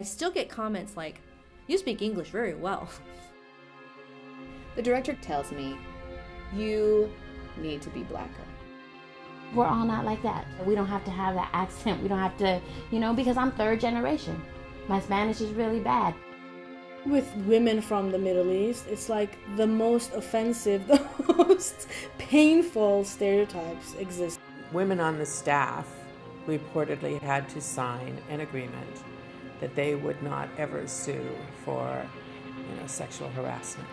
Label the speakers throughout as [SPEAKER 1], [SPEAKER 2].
[SPEAKER 1] I still get comments like, "You speak English very well."
[SPEAKER 2] The director tells me, you need to be blacker.
[SPEAKER 3] We're all not like that. We don't have to have that accent. We don't have to, because I'm third generation. My Spanish is really bad.
[SPEAKER 4] With women from the Middle East, it's like the most offensive, the most painful stereotypes exist.
[SPEAKER 5] Women on the staff reportedly had to sign an agreement that they would not ever sue for, sexual harassment.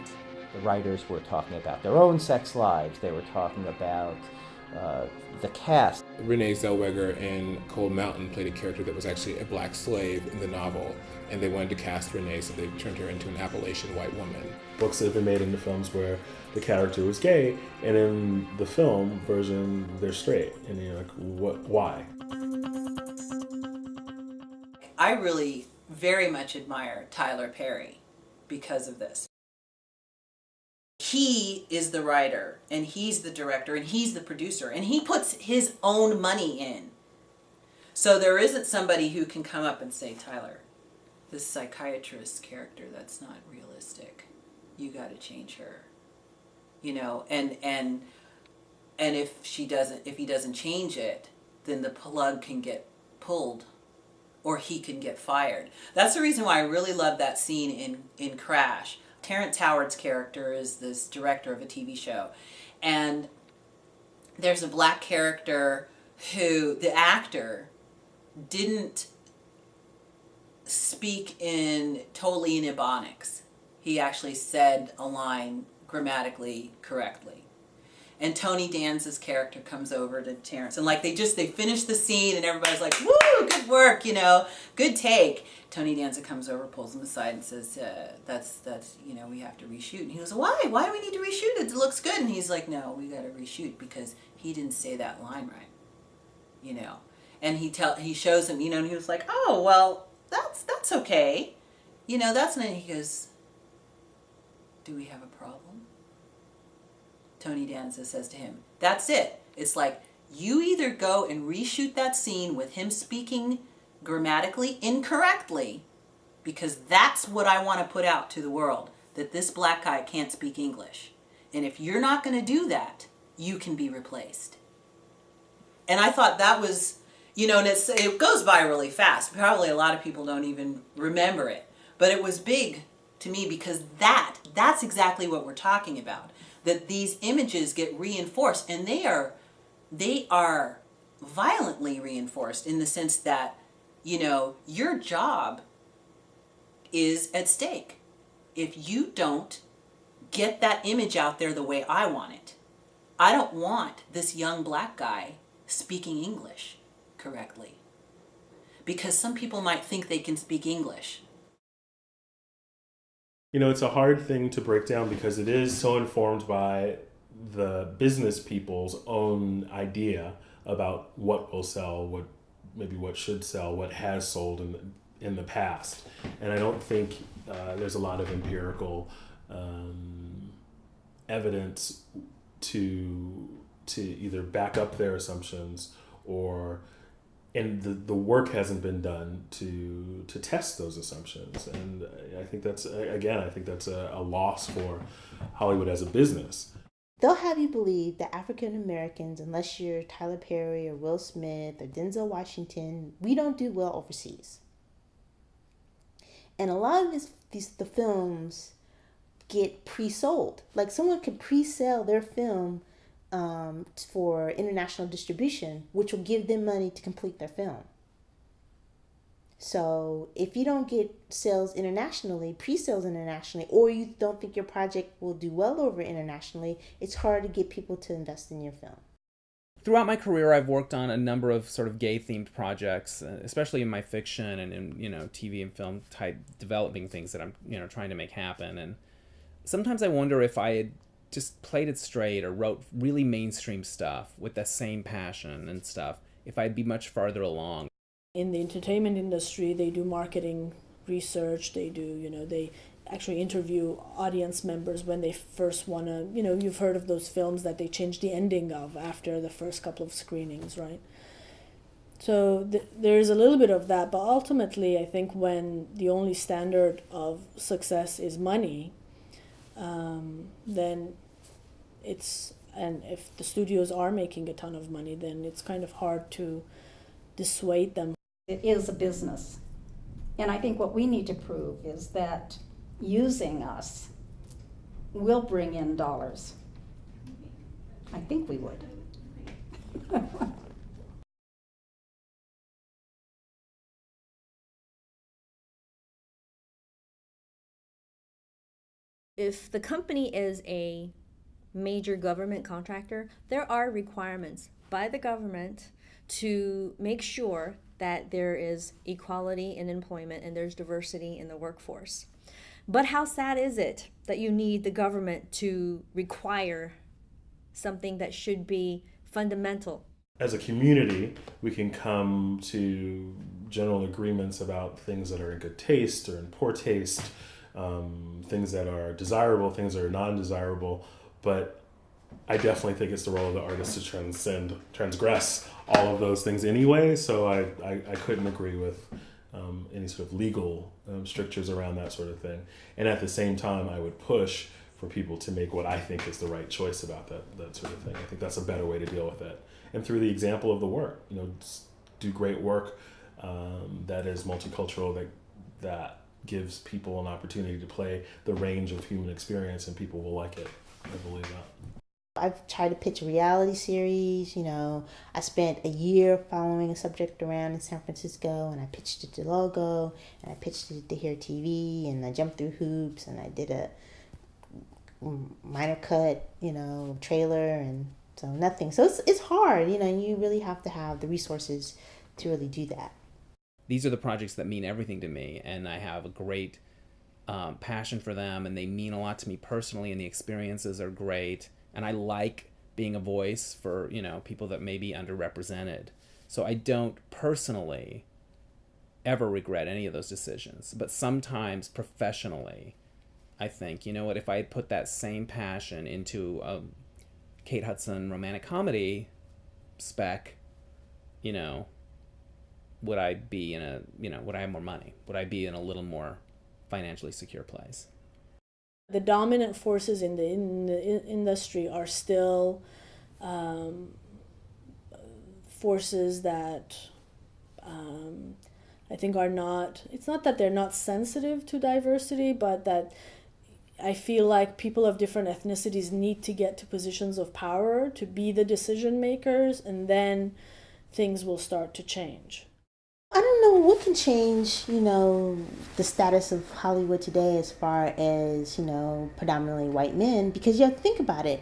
[SPEAKER 6] The writers were talking about their own sex lives. They were talking about the cast.
[SPEAKER 7] Renee Zellweger in Cold Mountain played a character that was actually a black slave in the novel, and they wanted to cast Renee, so they turned her into an Appalachian white woman.
[SPEAKER 8] Books that have been made into films where the character was gay, and in the film version, they're straight. And you're like, why?
[SPEAKER 9] I really very much admire Tyler Perry because of this. He is the writer, and he's the director, and he's the producer, and he puts his own money in. So there isn't somebody who can come up and say, Tyler, this psychiatrist character, that's not realistic. You got to change her. And if he doesn't change it, then the plug can get pulled, or he can get fired. That's the reason why I really love that scene in Crash. Terrence Howard's character is this director of a TV show, and there's a black character who the actor didn't speak totally in Ebonics. He actually said a line grammatically correctly. And Tony Danza's character comes over to Terrence, and they finish the scene, and everybody's like, "Woo, good work, good take." Tony Danza comes over, pulls him aside, and says, "That's we have to reshoot." And he goes, "Why? Why do we need to reshoot? It looks good." And he's like, "No, we got to reshoot because he didn't say that line right." And he shows him, and he was like, "Oh, well, that's okay, that's not." He goes, "Do we have a problem?" Tony Danza says to him, "That's it. It's like you either go and reshoot that scene with him speaking grammatically incorrectly, because that's what I want to put out to the world, that this black guy can't speak English. And if you're not going to do that, you can be replaced." And I thought that was, and it goes by really fast. Probably a lot of people don't even remember it. But it was big to me because that's exactly what we're talking about. That these images get reinforced, and they are violently reinforced in the sense that, your job is at stake. If you don't get that image out there the way I want it, I don't want this young black guy speaking English correctly. Because some people might think they can speak English.
[SPEAKER 8] It's a hard thing to break down because it is so informed by the business people's own idea about what will sell, what should sell, what has sold in the past. And I don't think there's a lot of empirical evidence to either back up their assumptions and the work hasn't been done to test those assumptions. And I think that's a loss for Hollywood as a business.
[SPEAKER 10] They'll have you believe that African Americans, unless you're Tyler Perry or Will Smith or Denzel Washington, we don't do well overseas. And a lot of the films get pre-sold. Like someone could pre-sell their film for international distribution, which will give them money to complete their film. So if you don't get sales internationally, pre-sales internationally, or you don't think your project will do well over internationally, it's hard to get people to invest in your film.
[SPEAKER 11] Throughout my career, I've worked on a number of sort of gay-themed projects, especially in my fiction and in TV and film type developing things that I'm trying to make happen. And sometimes I wonder if I had just played it straight or wrote really mainstream stuff with the same passion and stuff, if I'd be much farther along.
[SPEAKER 4] In the entertainment industry, they do marketing research, they actually interview audience members when they first want to, you've heard of those films that they change the ending of after the first couple of screenings, right? So there's a little bit of that, but ultimately I think when the only standard of success is money, then and if the studios are making a ton of money, then it's kind of hard to dissuade them.
[SPEAKER 12] It is a business. And I think what we need to prove is that using us will bring in dollars. I think we would.
[SPEAKER 1] If the company is a major government contractor, there are requirements by the government to make sure that there is equality in employment and there's diversity in the workforce. But how sad is it that you need the government to require something that should be fundamental?
[SPEAKER 8] As a community, we can come to general agreements about things that are in good taste or in poor taste, things that are desirable, things that are non-desirable, but I definitely think it's the role of the artist to transgress all of those things anyway, so I couldn't agree with any sort of legal strictures around that sort of thing. And at the same time, I would push for people to make what I think is the right choice about that sort of thing. I think that's a better way to deal with it. And through the example of the work, do great work that is multicultural, that gives people an opportunity to play the range of human experience, and people will like it. I believe that.
[SPEAKER 10] I've tried to pitch a reality series. I spent a year following a subject around in San Francisco, and I pitched it to Logo, and I pitched it to Here TV, and I jumped through hoops, and I did a minor cut, trailer, and so nothing. So it's hard, you really have to have the resources to really do that.
[SPEAKER 11] These are the projects that mean everything to me, and I have a great passion for them, and they mean a lot to me personally, and the experiences are great. And I like being a voice for, people that may be underrepresented. So I don't personally ever regret any of those decisions. But sometimes professionally, I think, if I had put that same passion into a Kate Hudson romantic comedy spec, would I be would I have more money? Would I be in a little more financially secure place?
[SPEAKER 4] The dominant forces in the industry are still forces that I think are not, it's not that they're not sensitive to diversity, but that I feel like people of different ethnicities need to get to positions of power to be the decision makers, and then things will start to change.
[SPEAKER 10] I don't know what can change, the status of Hollywood today as far as, predominantly white men, because you have to think about it.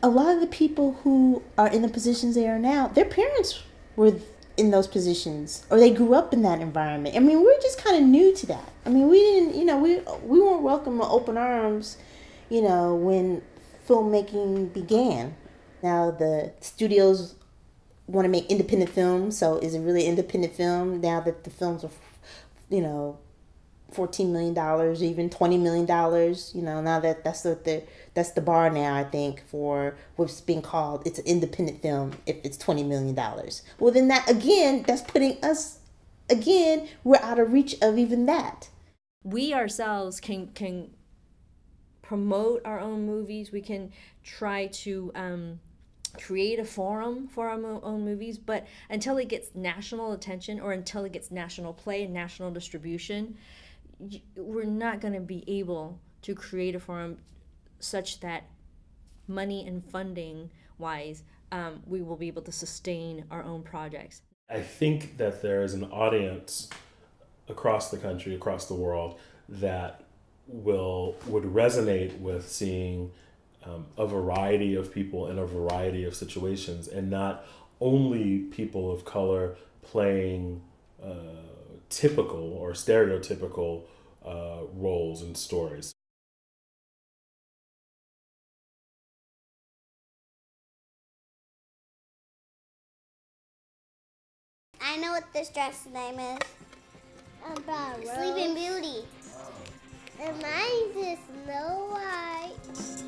[SPEAKER 10] A lot of the people who are in the positions they are now, their parents were in those positions, or they grew up in that environment. I mean, we're just kind of new to that. I mean, we didn't, we weren't welcome with open arms, when filmmaking began. Now the studios want to make independent films, so is it really independent film now that the films are, $14 million or even $20 million? Now that's the bar now, I think, for what's being called, it's an independent film if it's $20 million. Well, then that's putting us, we're out of reach of even that.
[SPEAKER 1] We ourselves can promote our own movies. We can try to create a forum for our own movies, but until it gets national attention, or until it gets national play and national distribution, we're not going to be able to create a forum such that money and funding wise, we will be able to sustain our own projects.
[SPEAKER 8] I think that there is an audience across the country, across the world, that would resonate with seeing a variety of people in a variety of situations, and not only people of color playing typical or stereotypical roles and stories.
[SPEAKER 13] I know what this dress name is. Sleeping Beauty. And mine is Snow White.